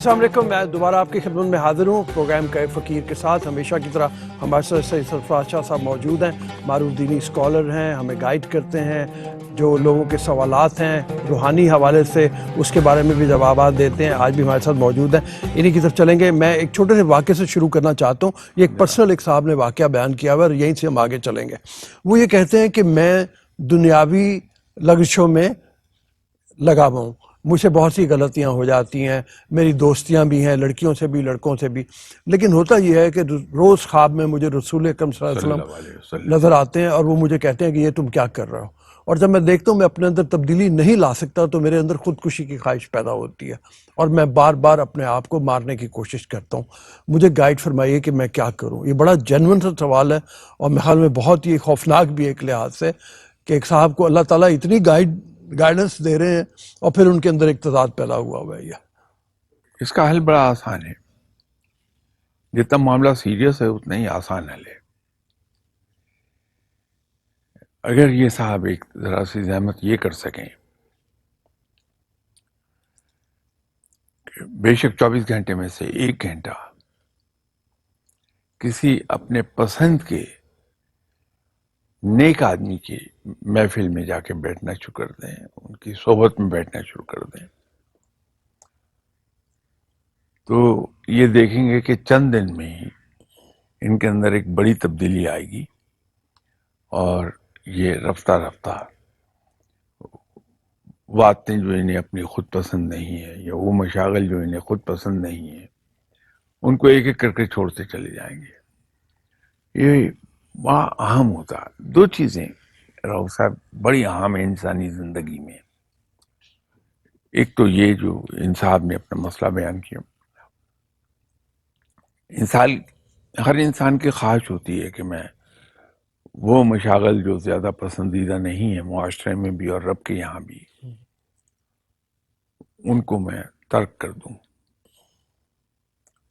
السلام علیکم، میں دوبارہ آپ کی خدمت میں حاضر ہوں پروگرام کئے فقیر کے ساتھ۔ ہمیشہ کی طرح ہمارے ساتھ سید سرفراز شاہ صاحب موجود ہیں، معروف دینی اسکالر ہیں، ہمیں گائیڈ کرتے ہیں، جو لوگوں کے سوالات ہیں روحانی حوالے سے اس کے بارے میں بھی جوابات دیتے ہیں۔ آج بھی ہمارے ساتھ موجود ہیں، انہی کی طرف چلیں گے۔ میں ایک چھوٹے سے واقعے سے شروع کرنا چاہتا ہوں۔ یہ ایک پرسنل ایک صاحب نے واقعہ بیان کیا ہوا ہے اور یہیں سے ہم آگے چلیں گے۔ وہ یہ کہتے ہیں کہ میں دنیاوی لغزشوں میں لگا ہوا ہوں، مجھ سے بہت سی غلطیاں ہو جاتی ہیں، میری دوستیاں بھی ہیں لڑکیوں سے بھی لڑکوں سے بھی، لیکن ہوتا یہ ہے کہ روز خواب میں مجھے رسول اکرم صلی اللہ علیہ وسلم نظر آتے ہیں اور وہ مجھے کہتے ہیں کہ یہ تم کیا کر رہے ہو، اور جب میں دیکھتا ہوں میں اپنے اندر تبدیلی نہیں لا سکتا تو میرے اندر خودکشی کی خواہش پیدا ہوتی ہے اور میں بار بار اپنے آپ کو مارنے کی کوشش کرتا ہوں۔ مجھے گائیڈ فرمائیے کہ میں کیا کروں۔ یہ بڑا جینون سا سوال ہے اور میرے خیال میں بہت ہی خوفناک بھی ایک لحاظ سے کہ ایک صاحب کو اللہ تعالیٰ اتنی گائیڈنس دے رہے ہیں اور پھر ان کے اندر ایک تضاد پیدا ہوا ہے۔ اس کا حل بڑا آسان ہے، جتنا معاملہ سیریس ہے اتنا ہی آسان حل ہے۔ اگر یہ صاحب ایک ذرا سی زحمت یہ کر سکیں کہ بے شک 24 گھنٹے میں سے 1 گھنٹہ کسی اپنے پسند کے نیک آدمی کی محفل میں جا کے بیٹھنا شروع کر دیں، ان کی صحبت میں بیٹھنا شروع کر دیں، تو یہ دیکھیں گے کہ چند دن میں ہی ان کے اندر ایک بڑی تبدیلی آئے گی اور یہ رفتہ رفتہ باتیں جو انہیں اپنی خود پسند نہیں ہے یا وہ مشاغل جو انہیں خود پسند نہیں ہے ان کو ایک ایک کر کے چھوڑتے چلے جائیں گے۔ یہ بڑا اہم ہوتا ہے۔ 2 چیزیں راؤ صاحب بڑی اہم ہے انسانی زندگی میں۔ ایک تو یہ جو ان صاحب نے اپنا مسئلہ بیان کیا، ہر انسان کی خواہش ہوتی ہے کہ میں وہ مشاغل جو زیادہ پسندیدہ نہیں ہے معاشرے میں بھی اور رب کے یہاں بھی، ان کو میں ترک کر دوں۔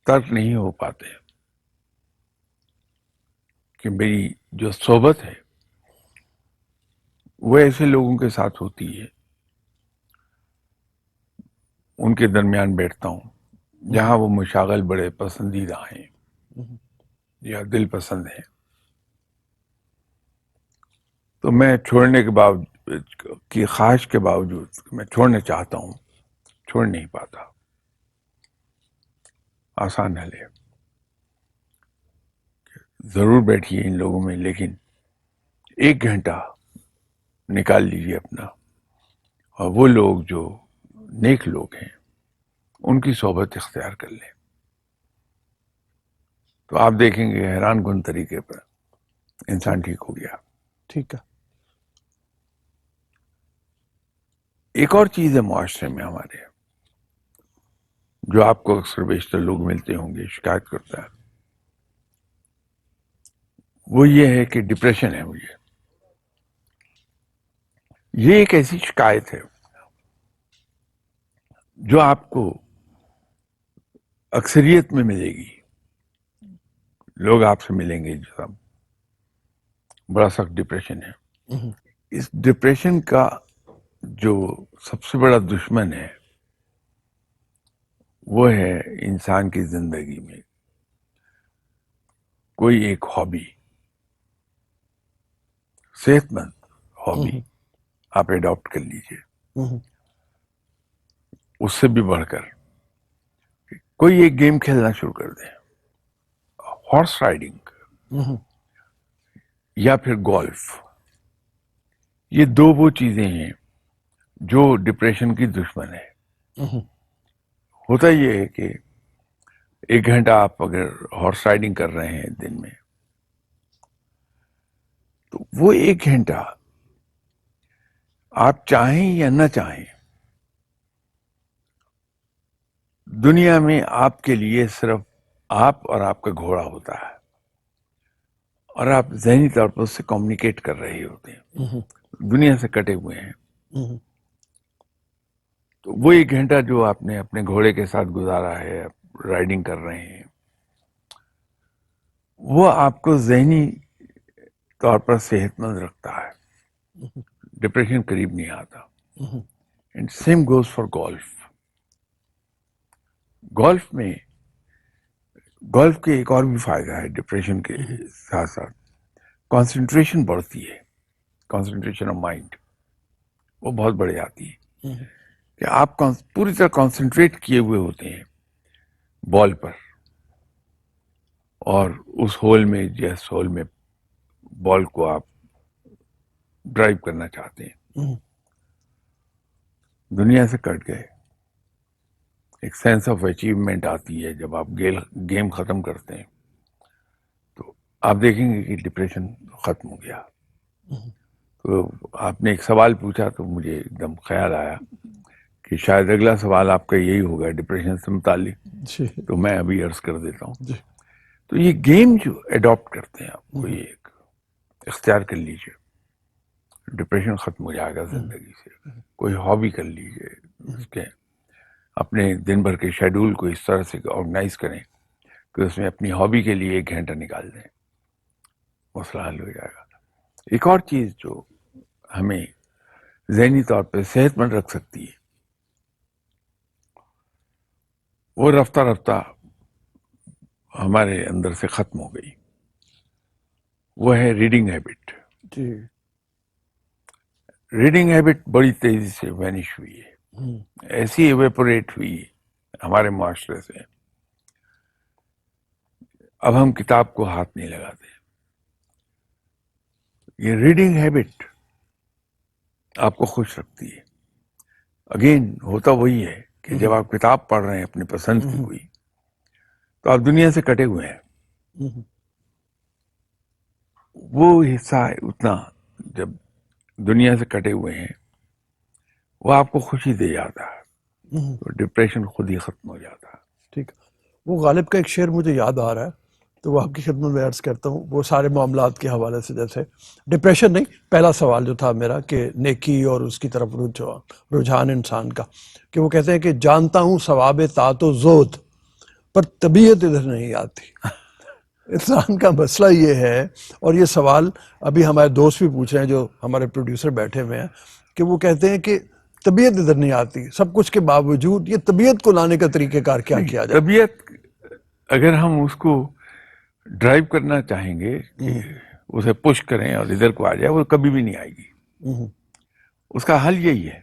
ترک نہیں ہو پاتے کہ میری جو صحبت ہے وہ ایسے لوگوں کے ساتھ ہوتی ہے، ان کے درمیان بیٹھتا ہوں جہاں وہ مشاغل بڑے پسندیدہ ہیں یا دل پسند ہیں، تو میں چھوڑنے کے باوجود کی خواہش کے باوجود میں چھوڑنا چاہتا ہوں، چھوڑ نہیں پاتا۔ آسان حل ہے، ضرور بیٹھیے ان لوگوں میں، لیکن 1 گھنٹہ نکال لیجیے اپنا، اور وہ لوگ جو نیک لوگ ہیں ان کی صحبت اختیار کر لیں، تو آپ دیکھیں گے حیران کن طریقے پر انسان ٹھیک ہو گیا۔ ٹھیک ہے۔ ایک اور چیز ہے معاشرے میں ہمارے، جو آپ کو اکثر بیشتر لوگ ملتے ہوں گے شکایت کرتا ہے، وہ یہ ہے کہ ڈپریشن ہے مجھے۔ یہ ایک ایسی شکایت ہے جو آپ کو اکثریت میں ملے گی۔ لوگ آپ سے ملیں گے جو سب بڑا سخت ڈپریشن ہے۔ اس ڈپریشن کا جو سب سے بڑا دشمن ہے وہ ہے انسان کی زندگی میں کوئی ایک ہابی، صحت مند ہابی آپ ایڈاپٹ کر لیجئے۔ اس سے بھی بڑھ کر کوئی ایک گیم کھیلنا شروع کر دیں، ہارس رائڈنگ یا پھر گولف۔ یہ 2 وہ چیزیں ہیں جو ڈپریشن کی دشمن ہے۔ ہوتا یہ ہے کہ 1 گھنٹہ آپ اگر ہارس رائڈنگ کر رہے ہیں دن میں، تو وہ 1 گھنٹہ آپ چاہیں یا نہ چاہیں دنیا میں آپ کے لیے صرف آپ اور آپ کا گھوڑا ہوتا ہے، اور آپ ذہنی طور پر اس سے کمیونیکیٹ کر رہے ہوتے ہیں، دنیا سے کٹے ہوئے ہیں۔ تو وہ 1 گھنٹہ جو آپ نے اپنے گھوڑے کے ساتھ گزارا ہے، رائڈنگ کر رہے ہیں، وہ آپ کو ذہنی طور پر صحت مند رکھتا ہے، ڈپریشن قریب نہیں آتا۔ And same goes for golf. Golf میں گولف کے ایک اور بھی فائدہ ہے ڈپریشن کے ساتھ ساتھ، کانسنٹریشن بڑھتی ہے، کانسنٹریشن آف مائنڈ وہ بہت بڑھ جاتی ہے کہ آپ پوری طرح کانسنٹریٹ کیے ہوئے ہوتے ہیں بال پر، اور اس ہول میں جس ہول میں بال کو آپ ڈرائیو کرنا چاہتے ہیں دنیا سے کٹ گئے. ایک سینس آف اچیومنٹ آتی ہے جب آپ گیم ختم کرتے ہیں، تو آپ دیکھیں گے کہ ڈپریشن ختم ہو گیا. تو آپ نے ایک سوال پوچھا تو مجھے ایک دم خیال آیا کہ شاید اگلا سوال آپ کا یہی ہوگا ڈپریشن سے متعلق، جی تو میں ابھی عرض کر دیتا ہوں. جی تو یہ گیم جو اڈاپٹ کرتے ہیں آپ کو، یہ ایک اختیار کر لیجئے، ڈپریشن ختم ہو جائے گا زندگی سے. کوئی ہابی کر لیجئے، اس کے اپنے دن بھر کے شیڈول کو اس طرح سے آرگنائز کریں کہ اس میں اپنی ہابی کے لیے 1 گھنٹہ نکال دیں، مسئلہ حل ہو جائے گا. ایک اور چیز جو ہمیں ذہنی طور پہ صحت مند رکھ سکتی ہے، وہ رفتہ رفتہ ہمارے اندر سے ختم ہو گئی، وہ ہے ریڈنگ ہیبٹ. جی ریڈنگ ہیبٹ بڑی تیزی سے وینش ہوئی ہے، ایسی ایویپوریٹ ہوئی ہے ہمارے معاشرے سے. اب ہم کتاب کو ہاتھ نہیں لگاتے. یہ ریڈنگ ہیبٹ آپ کو خوش رکھتی ہے. اگین ہوتا وہی ہے کہ جب آپ کتاب پڑھ رہے ہیں اپنی پسند کی کوئی، تو آپ دنیا سے کٹے ہوئے ہیں. وہ حصہ اتنا جب دنیا سے کٹے ہوئے ہیں وہ آپ کو خوشی دے جاتا ہے، تو ڈپریشن خود ہی ختم ہو جاتا ہے. ٹھیک. وہ غالب کا ایک شعر مجھے یاد آ رہا ہے، تو وہ آپ کی خدمت میں عرض کرتا ہوں. وہ سارے معاملات کے حوالے سے، جیسے ڈپریشن نہیں، پہلا سوال جو تھا میرا کہ نیکی اور اس کی طرف رجحان انسان کا، کہ وہ کہتے ہیں کہ جانتا ہوں ثواب طاعت و زہد، پر طبیعت ادھر نہیں آتی. انسان کا مسئلہ یہ ہے، اور یہ سوال ابھی ہمارے دوست بھی پوچھ رہے ہیں جو ہمارے پروڈیوسر بیٹھے ہوئے ہیں، کہ وہ کہتے ہیں کہ طبیعت ادھر نہیں آتی. سب کچھ کے باوجود یہ طبیعت کو لانے کا طریقہ کار کیا کیا جائے؟ طبیعت اگر ہم اس کو ڈرائیو کرنا چاہیں گے کہ اسے پش کریں اور ادھر کو آ جائے، وہ کبھی بھی نہیں آئے گی. اس کا حل یہی ہے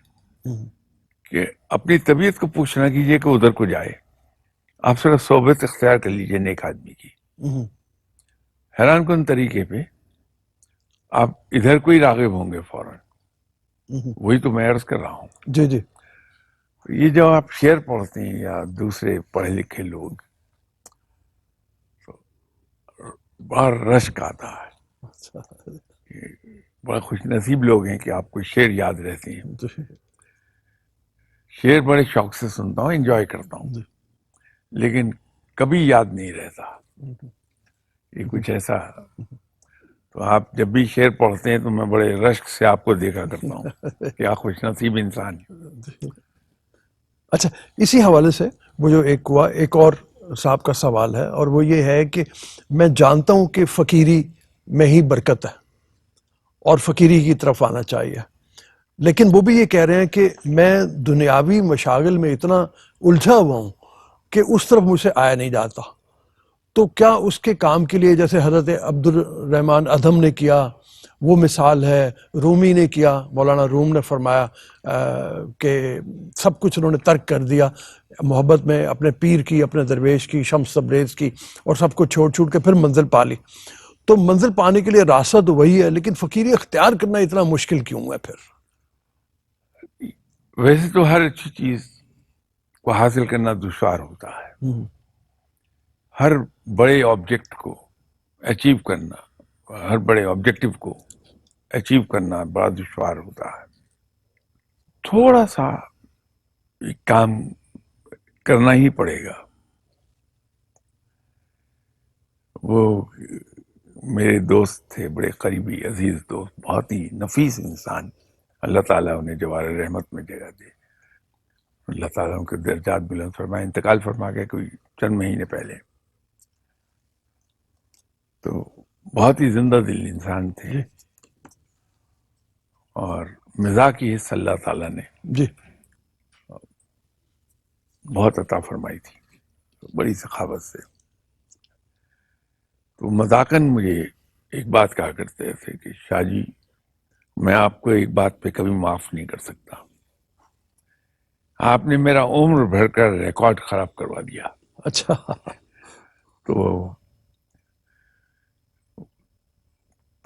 کہ اپنی طبیعت کو پش نہ کیجیے کہ ادھر کو جائے. آپ صرف صحبت اختیار کر لیجیے نیک آدمی کی. حیران کن طریقے پہ آپ ادھر کو ہی راغب ہوں گے فوراً. وہی تو میں عرض کر رہا ہوں. جی جی یہ جب آپ شعر پڑھتے ہیں یا دوسرے پڑھے لکھے لوگ، بڑا رشک آتا ہے. بڑا خوش نصیب لوگ ہیں کہ آپ کو شعر یاد رہتے ہیں. شعر بڑے شوق سے سنتا ہوں، انجوائے کرتا ہوں، لیکن کبھی یاد نہیں رہتا. یہ کچھ ایسا، تو آپ جب بھی شعر پڑھتے ہیں تو میں بڑے رشک سے آپ کو دیکھا کرتا ہوں. کیا خوش نصیب انسان ہے. اچھا، اسی حوالے سے وہ جو ایک ہوا، ایک اور صاحب کا سوال ہے، اور وہ یہ ہے کہ میں جانتا ہوں کہ فقیری میں ہی برکت ہے اور فقیری کی طرف آنا چاہیے، لیکن وہ بھی یہ کہہ رہے ہیں کہ میں دنیاوی مشاغل میں اتنا الجھا ہوا ہوں کہ اس طرف مجھ سے آیا نہیں جاتا. تو کیا اس کے کام کے لیے جیسے حضرت عبد الرحمن ادھم نے کیا وہ مثال ہے، رومی نے کیا، مولانا روم نے فرمایا کہ سب کچھ انہوں نے ترک کر دیا محبت میں، اپنے پیر کی، اپنے درویش کی، شمس تبریز کی، اور سب کو چھوڑ چھوڑ کے پھر منزل پا لی. تو منزل پانے کے لیے راستہ تو وہی ہے، لیکن فقیری اختیار کرنا اتنا مشکل کیوں ہے پھر؟ ویسے تو ہر اچھی چیز کو حاصل کرنا دشوار ہوتا ہے. ہر بڑے آبجیکٹ کو اچیو کرنا، ہر بڑے آبجیکٹو کو اچیو کرنا بڑا دشوار ہوتا ہے. تھوڑا سا کام کرنا ہی پڑے گا. وہ میرے دوست تھے، بڑے قریبی عزیز دوست، بہت ہی نفیس انسان، اللہ تعالیٰ انہیں جوار رحمت میں جگہ دے، اللہ تعالیٰ ان کے درجات بلند فرمائے. انتقال فرما گئے کوئی چند مہینے پہلے. تو بہت ہی زندہ دل انسان تھے، اور مزاح کی حص اللہ تعالیٰ نے جی بہت عطا فرمائی تھی. بڑی سخاوت سے. تو مذاقاً مجھے ایک بات کہا کرتے تھے کہ شاہ جی میں آپ کو ایک بات پہ کبھی معاف نہیں کر سکتا، آپ نے میرا عمر بھر کر ریکارڈ خراب کروا دیا. اچھا. تو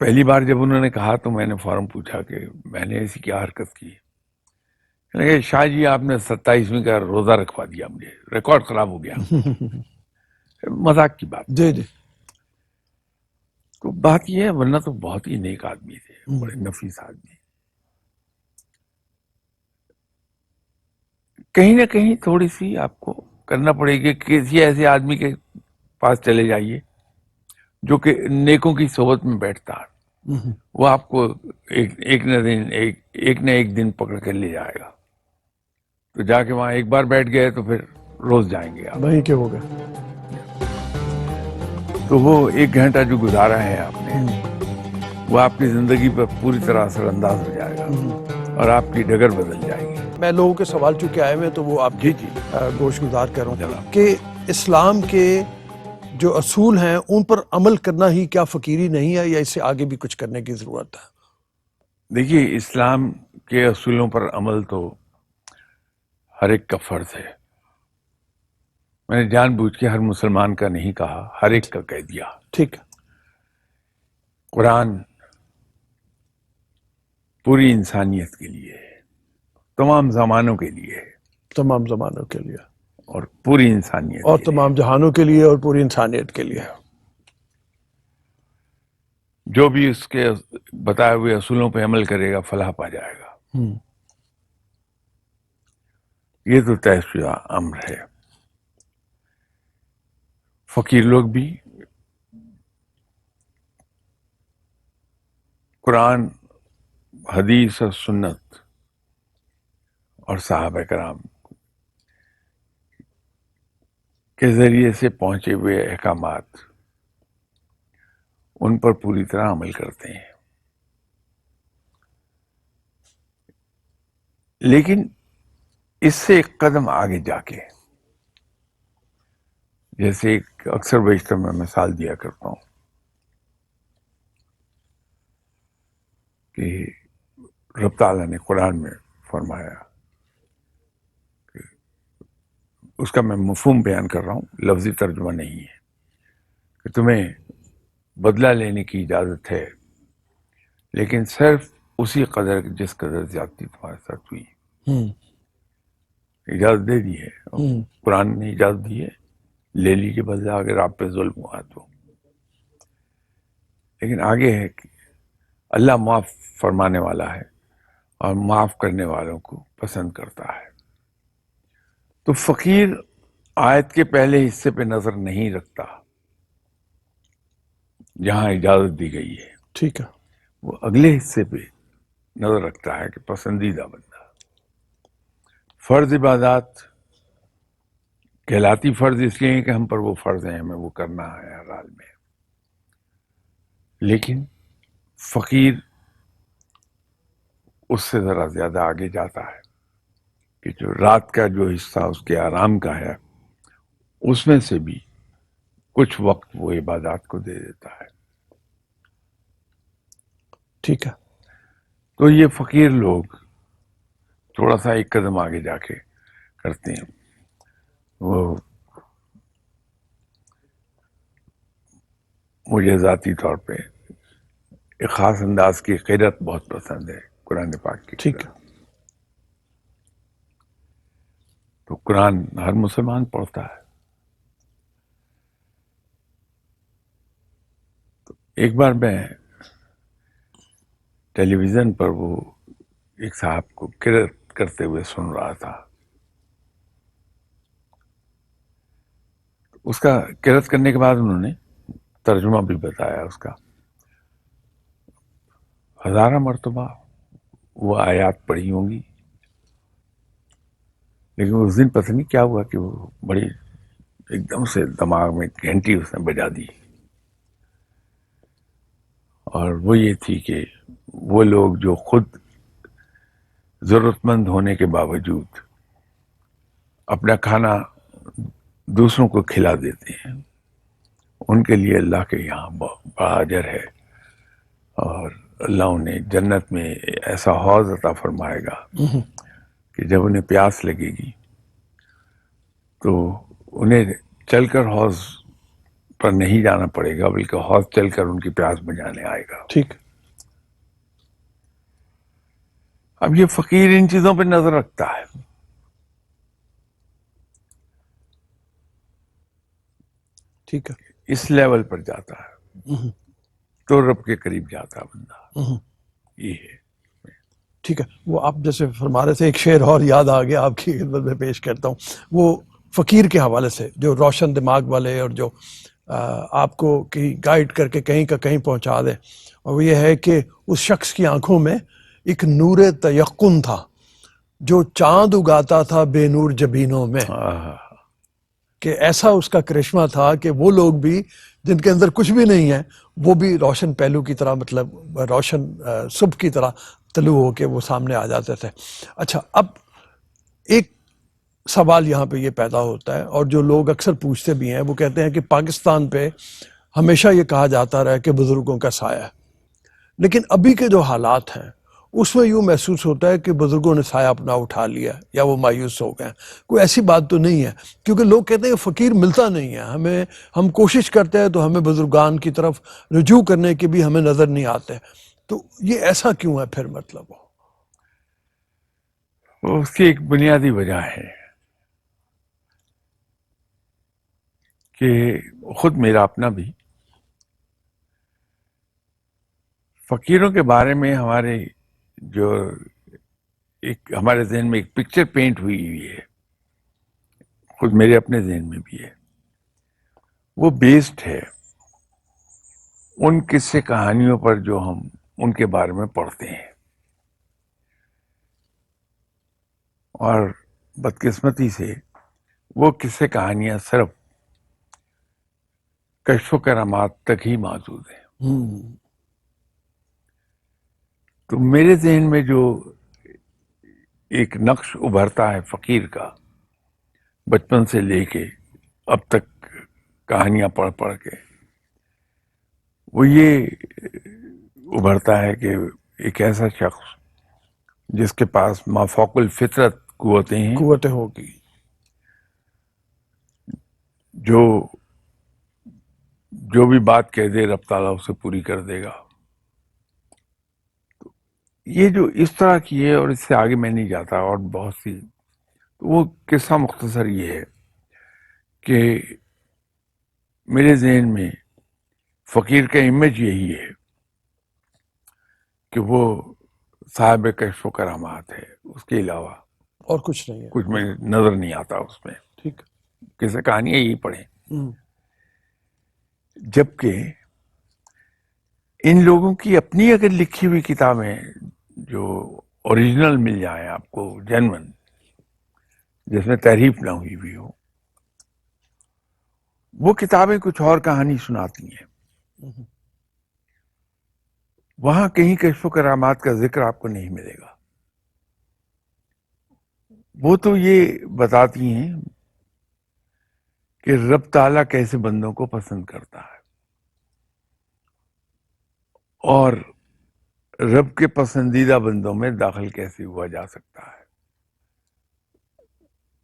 پہلی بار جب انہوں نے کہا تو میں نے فوراً پوچھا کہ میں نے ایسی کیا حرکت کی. کہنے لگے شاہ جی آپ نے 27ویں کا روزہ رکھوا دیا، مجھے ریکارڈ خراب ہو گیا. مذاق کی بات. جی جی. تو بات یہ ہے ورنہ تو بہت ہی نیک آدمی تھے، بڑے نفیس آدمی. کہیں نہ کہیں تھوڑی سی آپ کو کرنا پڑے گی، کسی ایسے آدمی کے پاس چلے جائیے جو کہ نیکوں کی صحبت میں بیٹھتا ہے، وہ آپ کو ایک نہ ایک دن پکڑ کے لے جائے گا. تو جا کے وہاں ایک بار بیٹھ گئے تو پھر روز جائیں گے آپ. وہیں کے ہو گئے. تو وہ 1 گھنٹہ جو گزارا ہے آپ نے، وہ آپ کی زندگی پر پوری طرح اثر انداز ہو جائے گا اور آپ کی ڈگر بدل جائے گی. میں لوگوں کے سوال چونکہ آئے ہوئے تو وہ آپ کی جی گوش گزار کروں جناب. کہ اسلام کے جو اصول ہیں ان پر عمل کرنا ہی کیا فقیری نہیں ہے، یا اس سے آگے بھی کچھ کرنے کی ضرورت ہے؟ دیکھیے اسلام کے اصولوں پر عمل تو ہر ایک کا فرض ہے. میں نے جان بوجھ کے ہر مسلمان کا نہیں کہا، ہر ایک کا کہہ دیا. ٹھیک ہے. قرآن پوری انسانیت کے لیے ہے، تمام زمانوں کے لیے ہے، تمام زمانوں کے لیے اور پوری انسانیت اور کے تمام جہانوں کے لیے اور پوری انسانیت کے لیے. لیے. جو بھی اس کے بتائے ہوئے اصولوں پہ عمل کرے گا فلاح پا جائے گا. یہ تو طے شدہ امر ہے. فقیر لوگ بھی قرآن، حدیث اور سنت اور صحابہ کرام کے ذریعے سے پہنچے ہوئے احکامات ان پر پوری طرح عمل کرتے ہیں. لیکن اس سے ایک قدم آگے جا کے، جیسے ایک اکثر بیشتر میں مثال دیا کرتا ہوں کہ رب تعالیٰ نے قرآن میں فرمایا، اس کا میں مفہوم بیان کر رہا ہوں، لفظی ترجمہ نہیں ہے، کہ تمہیں بدلہ لینے کی اجازت ہے لیکن صرف اسی قدر جس قدر زیادتی تمہارے ساتھ ہوئی. اجازت دے دی ہے، قرآن نے اجازت دی ہے، لے لیجیے بدلہ اگر آپ پہ ظلم ہوا تو. لیکن آگے ہے کہ اللہ معاف فرمانے والا ہے اور معاف کرنے والوں کو پسند کرتا ہے. تو فقیر آیت کے پہلے حصے پہ نظر نہیں رکھتا جہاں اجازت دی گئی ہے، ٹھیک ہے. وہ اگلے حصے پہ نظر رکھتا ہے کہ پسندیدہ بندہ. فرض عبادات کہلاتی فرض اس لیے ہیں کہ ہم پر وہ فرض ہیں، ہمیں وہ کرنا ہے ہر حال میں. لیکن فقیر اس سے ذرا زیادہ آگے جاتا ہے کہ جو رات کا جو حصہ اس کے آرام کا ہے اس میں سے بھی کچھ وقت وہ عبادات کو دے دیتا ہے. ٹھیک ہے. تو یہ فقیر لوگ تھوڑا سا ایک قدم آگے جا کے کرتے ہیں. وہ مجھے ذاتی طور پہ ایک خاص انداز کی قرأت بہت پسند ہے قرآن پاک کی. ٹھیک ہے. تو قرآن ہر مسلمان پڑھتا ہے. تو ایک بار میں ٹیلی ویژن پر وہ ایک صاحب کو قرأت کرتے ہوئے سن رہا تھا. اس کا قرأت کرنے کے بعد انہوں نے ترجمہ بھی بتایا اس کا. ہزارہ مرتبہ وہ آیات پڑھی ہوں گی، لیکن اس دن پتہ نہیں کیا ہوا کہ وہ بڑی ایک دم سے دماغ میں گھنٹی اس نے بجا دی. اور وہ یہ تھی کہ وہ لوگ جو خود ضرورت مند ہونے کے باوجود اپنا کھانا دوسروں کو کھلا دیتے ہیں، ان کے لیے اللہ کے یہاں بڑا اجر ہے، اور اللہ انہیں جنت میں ایسا حوض عطا فرمائے گا کہ جب انہیں پیاس لگے گی تو انہیں چل کر حوض پر نہیں جانا پڑے گا، بلکہ حوض چل کر ان کی پیاس بجھانے آئے گا۔ ٹھیک اب یہ فقیر ان چیزوں پہ نظر رکھتا ہے، ٹھیک ہے، اس لیول پر جاتا ہے تو رب کے قریب جاتا ہے بندہ، یہ ہے۔ ٹھیک ہے۔ وہ آپ جیسے فرما رہے تھے، ایک شعر اور یاد آ گیا، آپ کی خدمت میں پیش کرتا ہوں، وہ فقیر کے حوالے سے، جو روشن دماغ والے اور جو آپ کو کہیں گائیڈ کر کے کہیں کا کہیں پہنچا دے، اور وہ یہ ہے کہ اس شخص کی آنکھوں میں ایک نور تیقن تھا جو چاند اگاتا تھا بے نور جبینوں میں، کہ ایسا اس کا کرشمہ تھا کہ وہ لوگ بھی جن کے اندر کچھ بھی نہیں ہے، وہ بھی روشن پہلو کی طرح، مطلب روشن صبح کی طرح طلوع ہو کے وہ سامنے آ جاتے تھے۔ اچھا، اب ایک سوال یہاں پہ یہ پیدا ہوتا ہے، اور جو لوگ اکثر پوچھتے بھی ہیں، وہ کہتے ہیں کہ پاکستان پہ ہمیشہ یہ کہا جاتا رہا کہ بزرگوں کا سایہ ہے، لیکن ابھی کے جو حالات ہیں اس میں یوں محسوس ہوتا ہے کہ بزرگوں نے سایہ اپنا اٹھا لیا یا وہ مایوس ہو گئے۔ کوئی ایسی بات تو نہیں ہے، کیونکہ لوگ کہتے ہیں کہ فقیر ملتا نہیں ہے، ہم کوشش کرتے ہیں تو ہمیں بزرگان کی طرف رجوع کرنے کے بھی ہمیں نظر نہیں آتے، تو یہ ایسا کیوں ہے پھر؟ مطلب اس کی ایک بنیادی وجہ ہے کہ خود میرا اپنا بھی فقیروں کے بارے میں ہمارے ذہن میں ایک پکچر پینٹ ہوئی ہے، خود میرے اپنے ذہن میں بھی ہے، وہ بیسڈ ہے ان قصے کہانیوں پر جو ہم ان کے بارے میں پڑھتے ہیں، اور بدقسمتی سے وہ قصے کہانیاں صرف کشف و کرامات تک ہی موجود ہیں۔ تو میرے ذہن میں جو ایک نقش ابھرتا ہے فقیر کا، بچپن سے لے کے اب تک کہانیاں پڑھ پڑھ کے، وہ یہ ابھرتا ہے کہ ایک ایسا شخص جس کے پاس مافوق الفطرت قوتیں ہیں، قوتیں ہوگی، جو بھی بات کہہ دے رب تعالیٰ اسے پوری کر دے گا۔ یہ جو اس طرح کی ہے، اور اس سے آگے میں نہیں جاتا، اور بہت سی، وہ قصہ مختصر یہ ہے کہ میرے ذہن میں فقیر کا امیج یہی ہے کہ وہ صاحب کشف و کرامات ہے، اس کے علاوہ اور کچھ نہیں ہے، کچھ میں نظر نہیں آتا اس میں، ٹھیک۔ کیسے کہانیاں یہی پڑھیں۔ جبکہ ان لوگوں کی اپنی اگر لکھی ہوئی کتابیں جو اوریجنل مل جائیں آپ کو، جینون، جس میں تحریف نہ ہوئی ہوئی ہو، وہ کتابیں کچھ اور کہانی سناتی ہیں، وہاں کہیں کشف و کرامات کا ذکر آپ کو نہیں ملے گا۔ وہ تو یہ بتاتی ہیں کہ رب تعالیٰ کیسے بندوں کو پسند کرتا ہے، اور رب کے پسندیدہ بندوں میں داخل کیسے ہوا جا سکتا ہے۔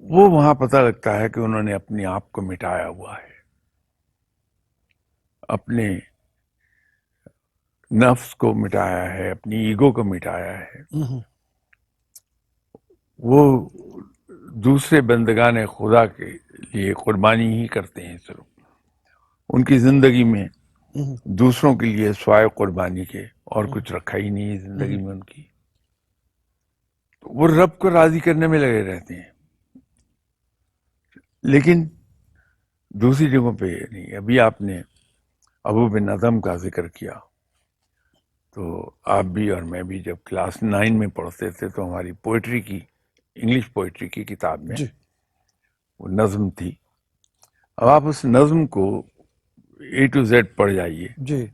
وہ وہاں پتہ لگتا ہے کہ انہوں نے اپنے آپ کو مٹایا ہوا ہے، اپنے نفس کو مٹایا ہے، اپنی ایگو کو مٹایا ہے۔ وہ دوسرے بندگان خدا کے لیے قربانی ہی کرتے ہیں، صرف ان کی زندگی میں دوسروں کے لیے سوائے قربانی کے اور کچھ رکھا ہی نہیں ہے زندگی میں ان کی۔ وہ رب کو راضی کرنے میں لگے رہتے ہیں، لیکن دوسری جگہوں پہ یہ نہیں۔ ابھی آپ نے ابو بن ادم کا ذکر کیا، تو آپ بھی اور میں بھی جب کلاس 9 میں پڑھتے تھے تو ہماری پوئٹری کی، انگلش پوئٹری کی کتاب میں وہ نظم تھی۔ اب آپ اس نظم کو A to Z پڑھ جائیے جی،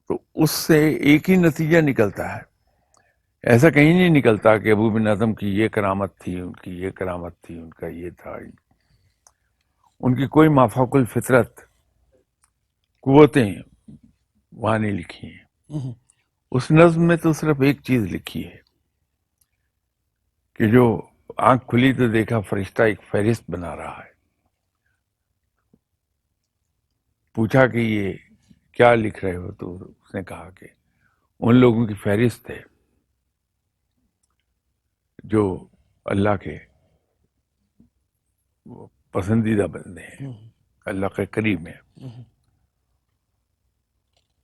تو اس سے ایک ہی نتیجہ نکلتا ہے ایسا کہیں نہیں نکلتا کہ ابو بن اعظم کی یہ کرامت تھی، ان کی یہ کرامت تھی، ان کا یہ تھا. ان کی کوئی مافوق الفطرت قوتیں وہاں نہیں لکھی ہیں. اس نظم میں تو صرف ایک چیز لکھی ہے کہ جو آنکھ کھلی تو دیکھا فرشتہ ایک فہرست بنا رہا ہے. پوچھا کہ یہ کیا لکھ رہے ہو، تو اس نے کہا کہ ان لوگوں کی فہرست ہے جو اللہ کے پسندیدہ بندے ہیں، اللہ کے قریب ہیں.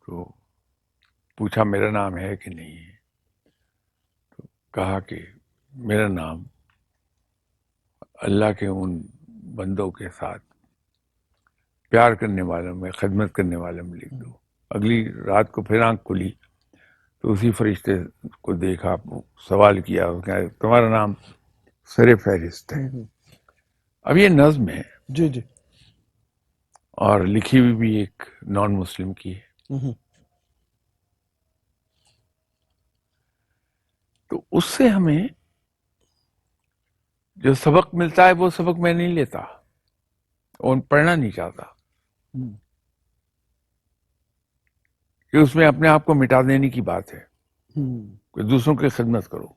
تو پوچھا میرا نام ہے کہ نہیں ہے، تو کہا کہ میرا نام اللہ کے ان بندوں کے ساتھ پیار کرنے والوں میں، خدمت کرنے والوں میں لکھ دو. اگلی رات کو پھر آنکھ کھلی تو اسی فرشتے کو دیکھا، سوال کیا کہ تمہارا نام سر فہرست ہے. اب یہ نظم ہے جی جی. اور لکھی ہوئی بھی ایک نان مسلم کی ہے. تو اس سے ہمیں جو سبق ملتا ہے وہ سبق میں نہیں لیتا اور پڑھنا نہیں چاہتا کہ اس میں اپنے آپ کو مٹا دینے کی بات ہے کہ دوسروں کی خدمت کرو.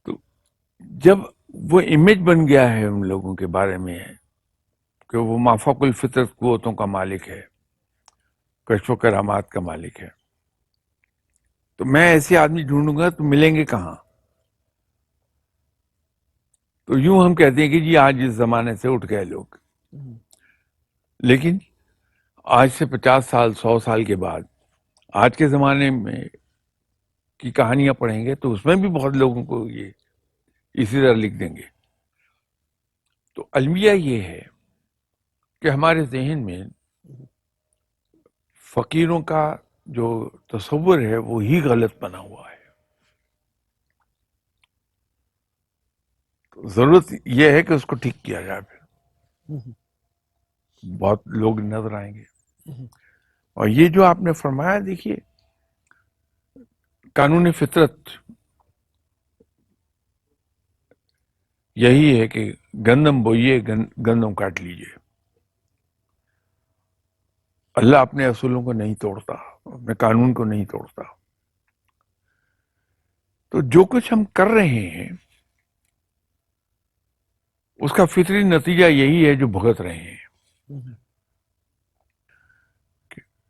تو جب وہ امیج بن گیا ہے ان لوگوں کے بارے میں کہ وہ مافوق الفطرت قوتوں کا مالک ہے، کشف و کرامات کا مالک ہے، تو میں ایسے آدمی ڈھونڈوں گا تو ملیں گے کہاں؟ تو یوں ہم کہتے ہیں کہ جی آج اس زمانے سے اٹھ گئے لوگ، لیکن آج سے 50 سال 100 سال کے بعد آج کے زمانے میں کی کہانیاں پڑھیں گے تو اس میں بھی بہت لوگوں کو یہ اسی طرح لکھ دیں گے. تو المیہ یہ ہے کہ ہمارے ذہن میں فقیروں کا جو تصور ہے وہی غلط بنا ہوا ہے. تو ضرورت یہ ہے کہ اس کو ٹھیک کیا جائے. پھر بہت لوگ نظر آئیں گے. اور یہ جو آپ نے فرمایا، دیکھیے قانون فطرت یہی ہے کہ گندم بوئیے، گندم کاٹ لیجیے. اللہ اپنے اصولوں کو نہیں توڑتا، اپنے قانون کو نہیں توڑتا. تو جو کچھ ہم کر رہے ہیں اس کا فطری نتیجہ یہی ہے جو بھگت رہے ہیں.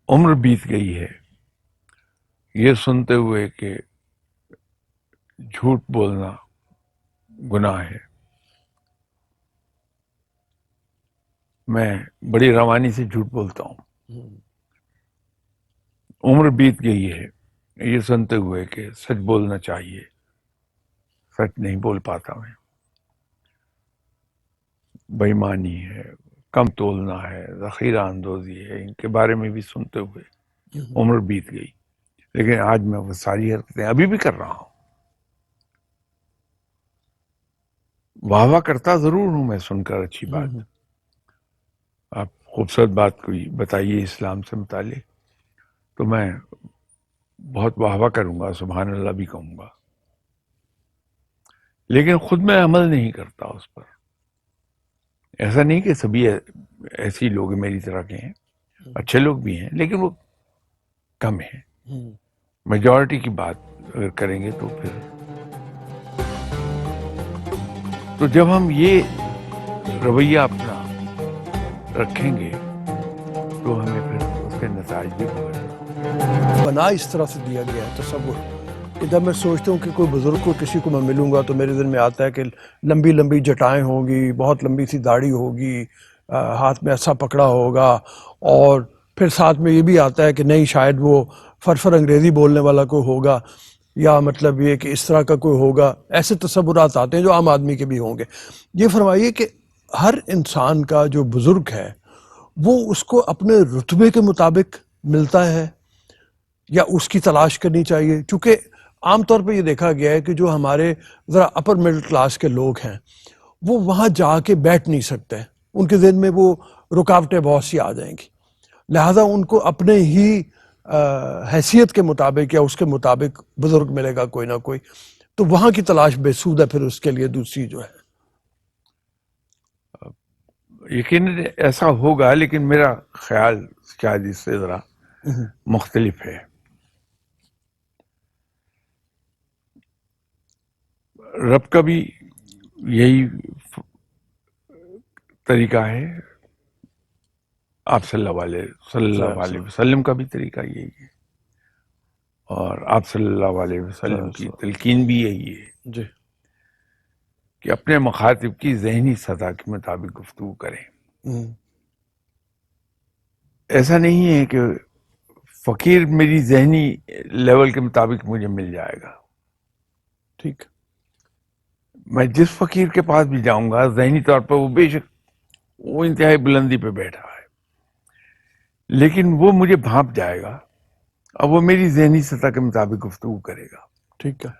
عمر بیت گئی ہے یہ سنتے ہوئے کہ جھوٹ بولنا گناہ ہے. میں بڑی روانی سے جھوٹ بولتا ہوں. عمر بیت گئی ہے یہ سنتے ہوئے کہ سچ بولنا چاہیے، سچ نہیں بول پاتا میں. بے ایمانی ہے، کم تولنا ہے، ذخیرہ اندوزی ہے، ان کے بارے میں بھی سنتے ہوئے عمر بیت گئی. لیکن آج میں وہ ساری حرکتیں ابھی بھی کر رہا ہوں. واہ واہ کرتا ضرور ہوں میں سن کر اچھی بات. آپ خوبصورت بات کوئی بتائیے اسلام سے متعلق تو میں بہت واہ واہ کروں گا، سبحان اللہ بھی کہوں گا، لیکن خود میں عمل نہیں کرتا اس پر. ایسا نہیں کہ سبھی ایسی لوگ میری طرح کے ہیں، اچھے لوگ بھی ہیں لیکن وہ کم ہیں. میجورٹی کی بات اگر کریں گے تو پھر تو جب ہم یہ رویہ اپنا رکھیں گے تو ہمیں پھر اس کے نتائج بھی بنا اس طرح سے دیا گیا ہے تصور کہ جب میں سوچتا ہوں کہ کوئی بزرگ کو کسی کو میں ملوں گا تو میرے دل میں آتا ہے کہ لمبی لمبی جٹائیں ہوں گی، بہت لمبی سی داڑھی ہوگی، ہاتھ میں عصا پکڑا ہوگا، اور پھر ساتھ میں یہ بھی آتا ہے کہ نہیں شاید وہ فرفر انگریزی بولنے والا کوئی ہوگا، یا مطلب یہ کہ اس طرح کا کوئی ہوگا. ایسے تصورات آتے ہیں جو عام آدمی کے بھی ہوں گے. یہ فرمائیے کہ ہر انسان کا جو بزرگ ہے وہ اس کو اپنے رتبے کے مطابق ملتا ہے یا اس کی تلاش کرنی چاہیے؟ چونکہ عام طور پہ یہ دیکھا گیا ہے کہ جو ہمارے ذرا اپر مڈل کلاس کے لوگ ہیں وہ وہاں جا کے بیٹھ نہیں سکتے، ان کے ذہن میں وہ رکاوٹیں بہت سی آ جائیں گی، لہذا ان کو اپنے ہی حیثیت کے مطابق یا اس کے مطابق بزرگ ملے گا کوئی نہ کوئی، تو وہاں کی تلاش بے سود ہے پھر اس کے لیے دوسری جو ہے. یقیناً ایسا ہوگا، لیکن میرا خیال شاید اس سے ذرا مختلف ہے. رب کا بھی یہی طریقہ ہے، آپ صلی اللہ علیہ وسلم کا بھی طریقہ یہی ہے، اور آپ صلی اللہ علیہ وسلم کی تلقین بھی یہی ہے جی کہ اپنے مخاطب کی ذہنی سطح کے مطابق گفتگو کریں. ایسا نہیں ہے کہ فقیر میری ذہنی لیول کے مطابق مجھے مل جائے گا. ٹھیک. میں جس فقیر کے پاس بھی جاؤں گا ذہنی طور پر وہ بے شک وہ انتہائی بلندی پہ بیٹھا ہے، لیکن وہ مجھے بھانپ جائے گا اور وہ میری ذہنی سطح کے مطابق گفتگو کرے گا. ٹھیک ہے.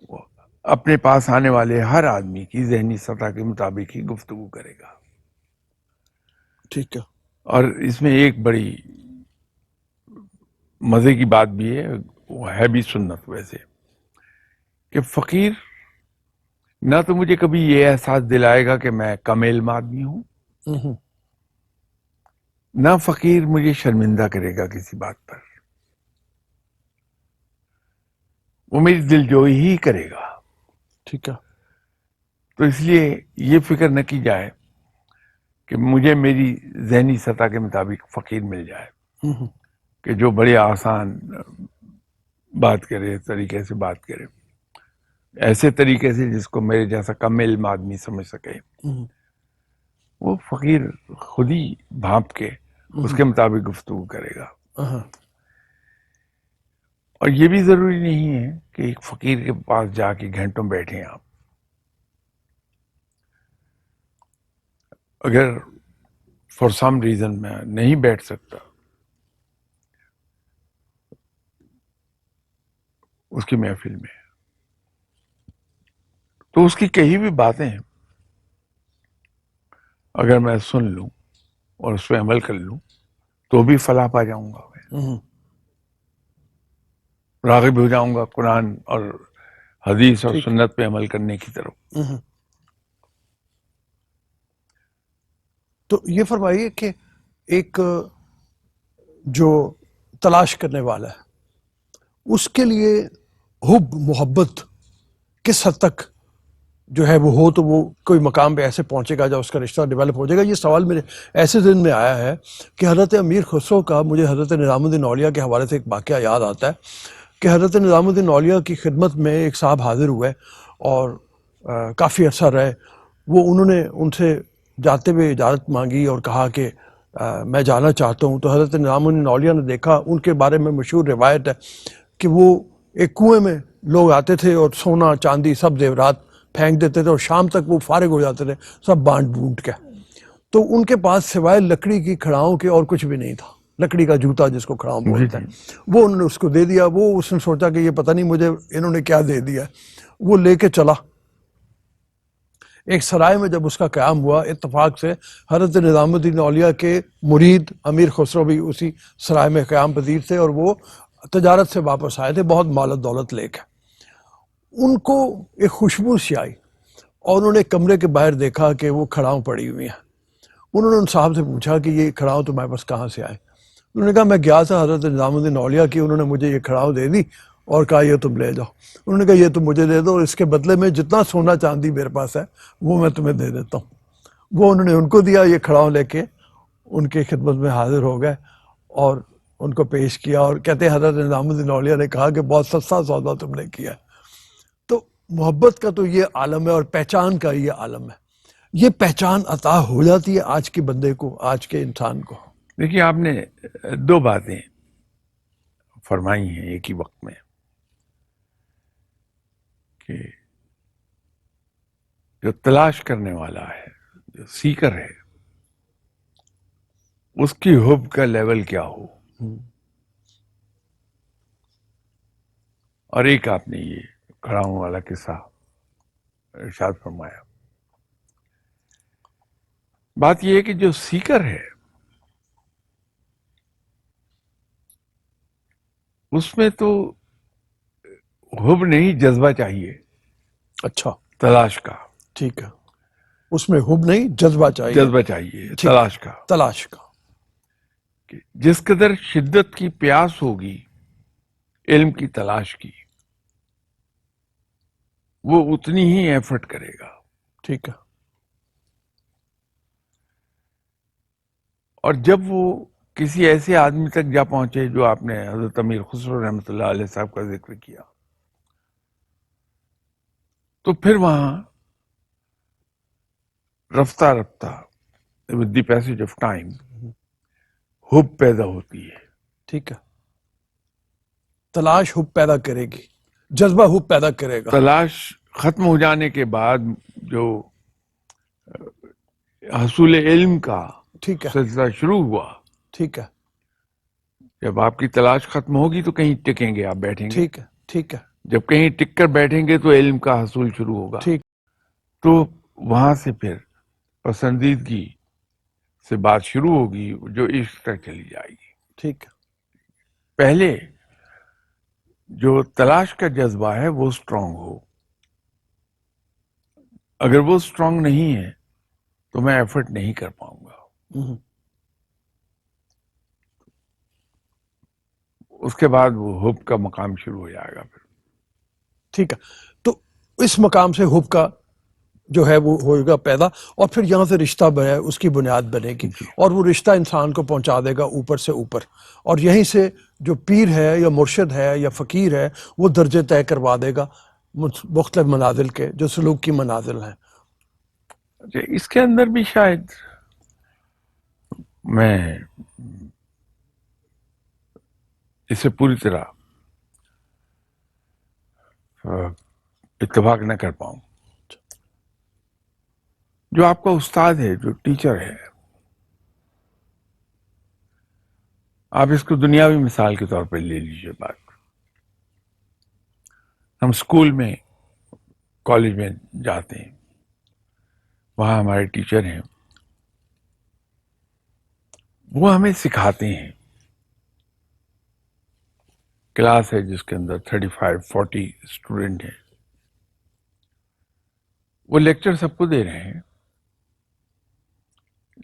وہ اپنے پاس آنے والے ہر آدمی کی ذہنی سطح کے مطابق ہی گفتگو کرے گا. ٹھیک ہے. اور اس میں ایک بڑی مزے کی بات بھی ہے، وہ ہے بھی سنت ویسے، کہ فقیر نہ تو مجھے کبھی یہ احساس دلائے گا کہ میں کم علم آدمی ہوں، نہ فقیر مجھے شرمندہ کرے گا کسی بات پر. وہ میری دلجوئی ہی کرے گا. ٹھیک ہے. تو اس لیے یہ فکر نہ کی جائے کہ مجھے میری ذہنی سطح کے مطابق فقیر مل جائے کہ جو بڑے آسان بات کرے، طریقے سے بات کرے، ایسے طریقے سے جس کو میرے جیسا کم علم آدمی سمجھ سکے. وہ فقیر خود ہی بھانپ کے اس کے مطابق گفتگو کرے گا. اور یہ بھی ضروری نہیں ہے کہ ایک فقیر کے پاس جا کے گھنٹوں بیٹھیں آپ. اگر فار سم ریزن میں نہیں بیٹھ سکتا اس کی محفل میں، تو اس کی کہی بھی باتیں اگر میں سن لوں اور اس پہ عمل کر لوں تو بھی فلاح پا جاؤں گا، میں راغب ہو جاؤں گا قرآن اور حدیث اور سنت پہ عمل کرنے کی طرف. تو یہ فرمائیے کہ ایک جو تلاش کرنے والا ہے اس کے لیے حب محبت کس حد تک جو ہے وہ ہو تو وہ کوئی مقام پہ ایسے پہنچے گا جب اس کا رشتہ ڈیولپ ہو جائے گا. یہ سوال میرے ایسے ذہن میں آیا ہے کہ حضرت امیر خسرو کا مجھے حضرت نظام الدین اولیاء کے حوالے سے ایک واقعہ یاد آتا ہے کہ حضرت نظام الدین اولیاء کی خدمت میں ایک صاحب حاضر ہوئے اور کافی عرصہ رہے. وہ انہوں نے ان سے جاتے ہوئے اجازت مانگی اور کہا کہ میں جانا چاہتا ہوں. تو حضرت نظام الدین اولیاء نے دیکھا، ان کے بارے میں مشہور روایت ہے کہ وہ ایک کنویں میں لوگ آتے تھے اور سونا چاندی سب زیورات پھینک دیتے تھے اور شام تک وہ فارغ ہو جاتے تھے سب بانٹ بونٹ کے. تو ان کے پاس سوائے لکڑی کی کھڑاؤں کے اور کچھ بھی نہیں تھا. لکڑی کا جوتا جس کو کھڑاؤں بولتے ہیں، وہ انہوں نے اس کو دے دیا. وہ اس نے سوچا کہ یہ پتہ نہیں مجھے انہوں نے کیا دے دیا. وہ لے کے چلا. ایک سرائے میں جب اس کا قیام ہوا، اتفاق سے حضرت نظام الدین اولیاء کے مرید امیر خسرو بھی اسی سرائے میں قیام پذیر تھے اور وہ تجارت سے واپس آئے تھے بہت مال و دولت لے کے. ان کو ایک خوشبو سی آئی اور انہوں نے کمرے کے باہر دیکھا کہ وہ کھڑاؤں پڑی ہوئی ہیں. انہوں نے ان صاحب سے پوچھا کہ یہ کھڑاؤں تمہارے پاس کہاں سے آئے؟ انہوں نے کہا میں گیا تھا حضرت نظام الدین اولیاء کی، انہوں نے مجھے یہ کھڑاؤں دے دی اور کہا یہ تم لے جاؤ. انہوں نے کہا یہ تم مجھے دے دو اور اس کے بدلے میں جتنا سونا چاندی میرے پاس ہے وہ میں تمہیں دے دیتا ہوں. وہ انہوں نے ان کو دیا. یہ کھڑاؤں لے کے ان کی خدمت میں حاضر ہو گئے اور ان کو پیش کیا اور کہتے ہیں حضرت نظام الدین اولیاء نے کہا کہ بہت سستا سودا تم نے کیا. تو محبت کا تو یہ عالم ہے اور پہچان کا یہ عالم ہے. یہ پہچان عطا ہو جاتی ہے آج کے بندے کو، آج کے انسان کو. دیکھیے آپ نے دو باتیں فرمائی ہیں ایک ہی وقت میں کہ جو تلاش کرنے والا ہے، جو سیکر ہے، اس کی حب کا لیول کیا ہو. اور ایک آپ نے یہ کھڑاؤں والا قصہ ارشاد فرمایا. بات یہ ہے کہ جو سیکر ہے اس میں تو حب نہیں جذبہ چاہیے اچھا تلاش کا. ٹھیک ہے, اس میں حب نہیں جذبہ چاہیے, جذبہ چاہیے تلاش کا. تلاش کا. کہ جس قدر شدت کی پیاس ہوگی علم کی تلاش کی, وہ اتنی ہی ایفرٹ کرے گا. ٹھیک ہے. اور جب وہ کسی ایسے آدمی تک جا پہنچے جو آپ نے حضرت امیر خسرو رحمۃ اللہ علیہ صاحب کا ذکر کیا, تو پھر وہاں رفتہ رفتہ with the passage of time حب پیدا ہوتی ہے. ٹھیک ہے. تلاش حب پیدا کرے گی, جذبہ حب پیدا کرے گا. تلاش ختم ہو جانے کے بعد جو حصول علم کا ٹھیک ہے. سلسلہ شروع ہوا, ٹھیک ہے. جب آپ کی تلاش ختم ہوگی تو کہیں ٹکیں گے, آپ بیٹھیں گے. ٹھیک ہے. ٹھیک ہے. جب کہیں ٹک کر بیٹھیں گے تو علم کا حصول شروع ہوگا. ٹھیک. تو وہاں سے پھر پسندیدگی سے بات شروع ہوگی جو عشق تک چلی جائے گی. ٹھیک ہے. پہلے جو تلاش کا جذبہ ہے وہ اسٹرانگ ہو. اگر وہ اسٹرانگ نہیں ہے تو میں ایفرٹ نہیں کر پاؤں گا. اس کے بعد وہ حب کا مقام شروع ہو جائے گا پھر. ٹھیک ہے. تو اس مقام سے حب کا جو ہے وہ ہوگا پیدا, اور پھر یہاں سے رشتہ بنے, اس کی بنیاد بنے گی, اور وہ رشتہ انسان کو پہنچا دے گا اوپر سے اوپر, اور یہیں سے جو پیر ہے یا مرشد ہے یا فقیر ہے وہ درجے طے کروا دے گا مختلف منازل کے, جو سلوک کی منازل ہیں. اس کے اندر بھی شاید میں اسے پوری طرح اتفاق نہ کر پاؤں. جو آپ کا استاد ہے, جو ٹیچر ہے, آپ اس کو دنیاوی مثال کے طور پہ لے لیجیے بات. ہم اسکول میں, کالج میں جاتے ہیں, وہاں ہمارے ٹیچر ہیں, وہ ہمیں سکھاتے ہیں. کلاس ہے جس کے اندر 35-40 اسٹوڈنٹ ہیں, وہ لیکچر سب کو دے رہے ہیں,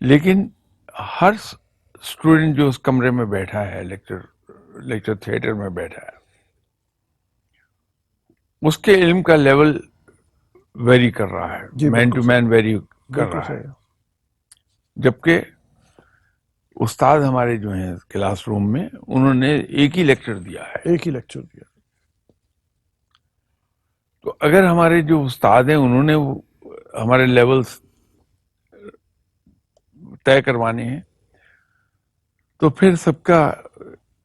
لیکن ہر اسٹوڈنٹ جو اس کمرے میں بیٹھا ہے, لیکچر تھیٹر میں بیٹھا ہے, اس کے علم کا لیول ویری کر رہا ہے, مین ٹو مین ویری کر رہا ہے. جبکہ استاد ہمارے جو ہیں کلاس روم میں, انہوں نے ایک ہی لیکچر دیا ہے. ایک ہی لیکچر دیا. تو اگر ہمارے جو استاد ہیں انہوں نے ہمارے لیولز طے کروانے ہیں, تو پھر سب کا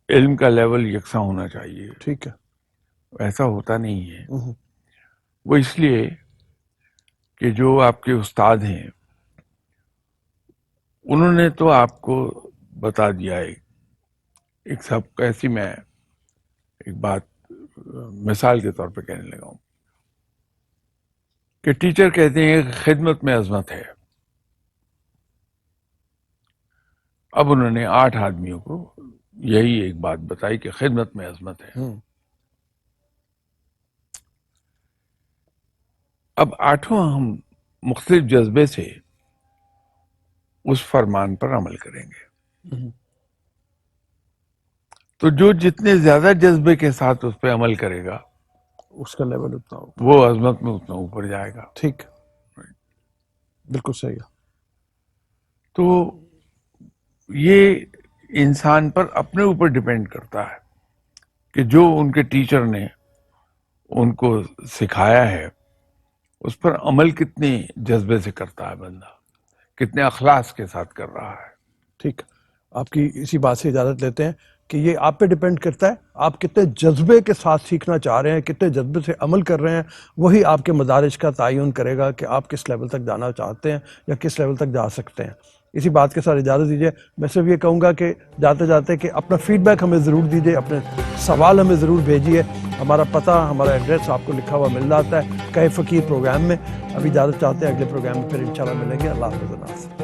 علم کا لیول یکساں ہونا چاہیے. ٹھیک ہے. ایسا ہوتا نہیں ہے. وہ اس لیے کہ جو آپ کے استاد ہیں انہوں نے تو آپ کو بتا دیا ہے. ایک سب کیسی, میں ایک بات مثال کے طور پہ کہنے لگا ہوں کہ ٹیچر کہتے ہیں کہ خدمت میں عظمت ہے. اب انہوں نے 8 آدمیوں کو یہی ایک بات بتائی کہ خدمت میں عظمت ہے. اب 8 ہم مختلف جذبے سے اس فرمان پر عمل کریں گے. تو جو جتنے زیادہ جذبے کے ساتھ اس پہ عمل کرے گا, اس کا لیول اتنا ہوگا, وہ عظمت میں اتنا اوپر جائے گا. ٹھیک, بالکل صحیح ہے. تو یہ انسان پر اپنے اوپر ڈیپینڈ کرتا ہے کہ جو ان کے ٹیچر نے ان کو سکھایا ہے اس پر عمل کتنے جذبے سے کرتا ہے بندہ, کتنے اخلاص کے ساتھ کر رہا ہے. ٹھیک, آپ کی اسی بات سے اجازت لیتے ہیں کہ یہ آپ پہ ڈیپینڈ کرتا ہے, آپ کتنے جذبے کے ساتھ سیکھنا چاہ رہے ہیں, کتنے جذبے سے عمل کر رہے ہیں, وہی آپ کے مدارج کا تعین کرے گا کہ آپ کس لیول تک جانا چاہتے ہیں یا کس لیول تک جا سکتے ہیں. اسی بات کے ساتھ اجازت دیجیے. میں صرف یہ کہوں گا کہ جاتے جاتے کہ اپنا فیڈ بیک ہمیں ضرور دیجیے, اپنے سوال ہمیں ضرور بھیجیے. ہمارا پتہ, ہمارا ایڈریس آپ کو لکھا ہوا مل جاتا ہے کہے فقیر پروگرام میں. ابھی اجازت چاہتے ہیں, اگلے پروگرام میں پھر انشاءاللہ ملیں گے. اللہ حافظ.